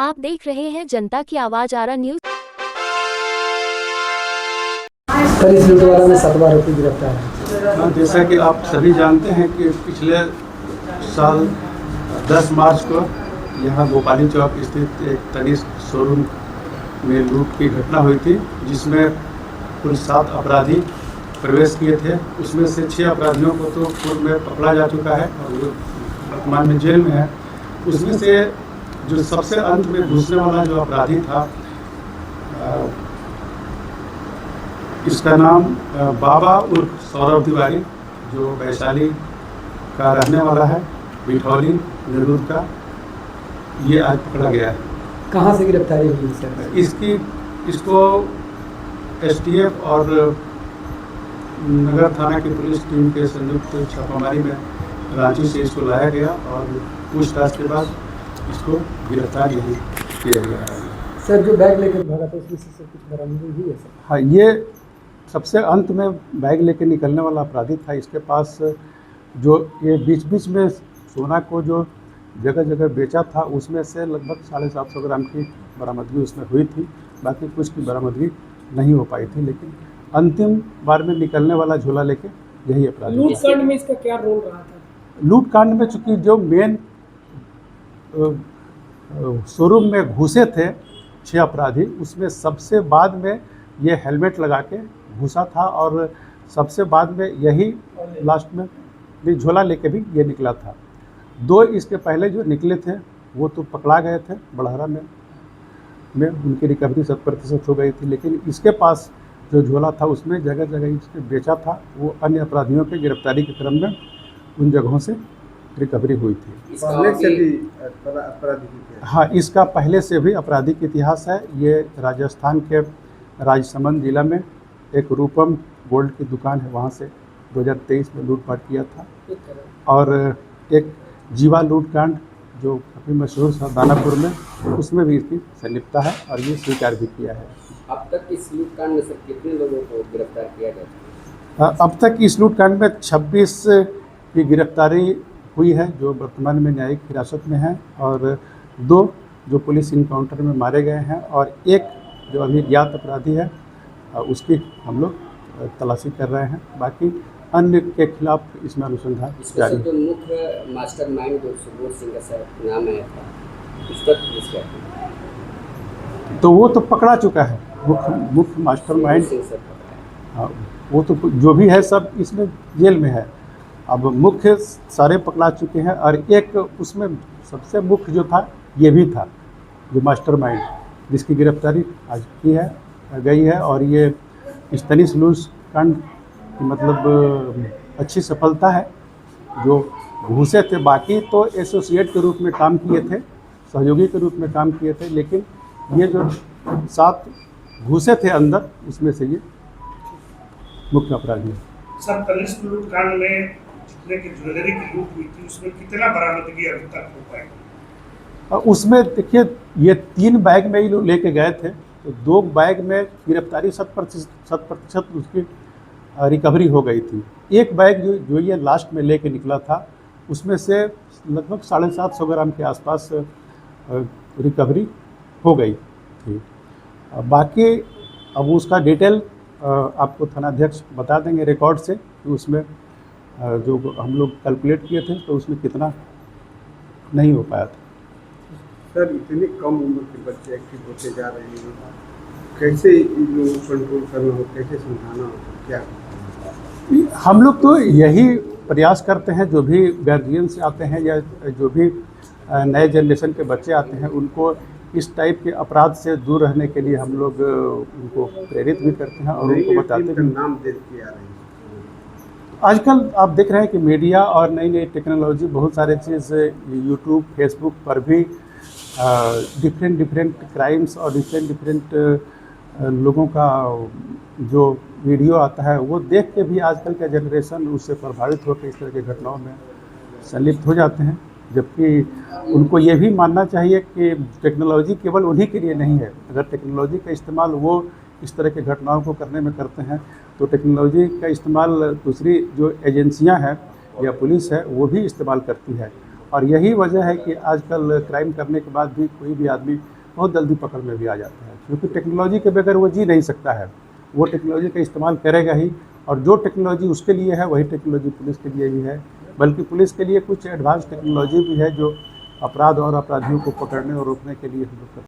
आप देख रहे हैं जनता की आवाज आरा न्यूज। कल इस लूटवारा में 7 आरोपी गिरफ्तार हैं। हाँ, जैसा कि आप सभी जानते हैं कि पिछले साल 10 मार्च को यहाँ गोपाली चौक स्थित एक तनिष्क शोरूम में लूट की घटना हुई थी, जिसमें कुल 7 अपराधी प्रवेश किए थे। उसमें से 6 अपराधियों को तो पूर्व में पकड़ा जा चुका है और वो वर्तमान में जेल में है। उसमें से जो सबसे अंत में घुसने वाला जो अपराधी था, इसका नाम बाबा उर्फ सौरभ तिवारी, जो वैशाली का रहने वाला है, बिठौली नेरूर का, ये आज पकड़ा गया है। कहाँ से गिरफ्तारी हुई सर? इसको एसटीएफ और नगर थाना की पुलिस टीम के संयुक्त छापामारी में रांची से इसको लाया गया और पूछताछ के बाद इसको गिरफ्तार नहीं किया गया है। सर, जो बैग लेकर भागा था उसमें से कुछ बरामदगी हुई है सर? हाँ, ये सबसे अंत में बैग लेकर निकलने वाला अपराधी था। इसके पास जो ये बीच में सोना को जो जगह जगह बेचा था, उसमें से लगभग 750 ग्राम की बरामदगी उसमें हुई थी। बाकी कुछ की बरामदगी नहीं हो पाई थी, लेकिन अंतिम बार में निकलने वाला झोला लेके यही अपराधी। लूट कांड में इसका क्या रोल रहा था? लूट कांड में चूंकि जो मेन शोरूम में घुसे थे 6 अपराधी, उसमें सबसे बाद में ये हेलमेट लगा के घुसा था और सबसे बाद में यही लास्ट में भी झोला लेके भी ये निकला था। 2 इसके पहले जो निकले थे वो तो पकड़ा गए थे बड़हरा में उनकी रिकवरी 100% हो गई थी, लेकिन इसके पास जो झोला था उसमें जगह जगह इसने बेचा था। वो अन्य अपराधियों के गिरफ्तारी के क्रम में उन जगहों से रिकवरी हुई थी। पहले से भी अपराधी? हाँ, इसका पहले से भी आपराधिक इतिहास है। ये राजस्थान के राजसमंद जिला में एक रूपम गोल्ड की दुकान है, वहाँ से 2023 में लूटपाट किया था। और एक जीवा लूटकांड जो काफ़ी मशहूर था दानापुर में, उसमें भी इसकी संलिप्तता है और ये स्वीकार भी किया है। अब तक इस लूटकांड में सर कितने लोगों को गिरफ्तार किया गया? अब तक इस लूटकांड में 26 की गिरफ्तारी हुई है, जो वर्तमान में न्यायिक हिरासत में हैं, और 2 जो पुलिस इनकाउंटर में मारे गए हैं, और 1 जो अभी ज्ञात अपराधी है उसकी हम लोग तलाशी कर रहे हैं। बाकी अन्य के खिलाफ इसमें अनुसंधान जारी है। तो मुख्य मास्टरमाइंड जो सुबोध सिंह का सर नाम आया था, उस पर पुलिस क्या तो वो तो पकड़ा चुका है, मुख्य मास्टरमाइंड। हाँ, वो तो जो भी है सब इसमें जेल में है। अब मुख्य सारे पकड़ा चुके हैं, और एक उसमें सबसे मुख्य जो था ये भी था, जो मास्टरमाइंड, जिसकी गिरफ्तारी आज की है गई है। और ये इस तनिष्क लूटकांड की मतलब अच्छी सफलता है। जो घुसे थे, बाकी तो एसोसिएट के रूप में काम किए थे, सहयोगी के रूप में काम किए थे, लेकिन ये जो 7 घुसे थे अंदर, उसमें से ये मुख्य अपराधी है। सर, तनिष्क लूटकांड में जितने की ज्वेलरी की लूट हुई थी, उसमें कितना बरामदगी अभी तक हो पाएगी? उसमें देखिए, ये 3 बैग में ही लेके गए थे, तो 2 बैग में गिरफ्तारी 100% उसकी रिकवरी हो गई थी। 1 बैग जो ये लास्ट में लेके निकला था, उसमें से लगभग 750 ग्राम के आसपास रिकवरी हो गई थी। बाकी अब उसका डिटेल आपको थानाध्यक्ष बता देंगे रिकॉर्ड से कि उसमें जो हम लोग कैलकुलेट किए थे तो उसमें कितना नहीं हो पाया था। सर, इतनी कम उम्र के बच्चे एक्टिव होते जा रहे हैं, कैसे इनको कंट्रोल करना हो, कैसे समझाना हो, क्या? हम लोग तो यही प्रयास करते हैं, जो भी गार्जियन से आते हैं या जो भी नए जनरेशन के बच्चे आते हैं, उनको इस टाइप के अपराध से दूर रहने के लिए हम लोग उनको प्रेरित भी करते हैं और उनको बताते भी। नाम दे के आ रहे हैं आजकल आप देख रहे हैं कि मीडिया और नई नई टेक्नोलॉजी, बहुत सारे चीज़ यूट्यूब फेसबुक पर भी डिफरेंट क्राइम्स और डिफरेंट लोगों का जो वीडियो आता है, वो देख के भी आजकल का जनरेशन उससे प्रभावित होकर इस तरह की घटनाओं में संलिप्त हो जाते हैं। जबकि उनको ये भी मानना चाहिए कि टेक्नोलॉजी केवल उन्हीं के लिए नहीं है। अगर टेक्नोलॉजी का इस्तेमाल वो इस तरह की घटनाओं को करने में करते हैं, तो टेक्नोलॉजी का इस्तेमाल दूसरी जो एजेंसियां हैं या पुलिस है वो भी इस्तेमाल करती है। और यही वजह है कि आजकल क्राइम करने के बाद भी कोई भी आदमी बहुत जल्दी पकड़ में भी आ जाता है, क्योंकि टेक्नोलॉजी के बगैर वो जी नहीं सकता है। वो टेक्नोलॉजी का इस्तेमाल करेगा ही, और जो टेक्नोलॉजी उसके लिए है वही टेक्नोलॉजी पुलिस के लिए भी है। बल्कि पुलिस के लिए कुछ एडवांस टेक्नोलॉजी भी है जो अपराध और अपराधियों को पकड़ने और रोकने के लिए हम लोग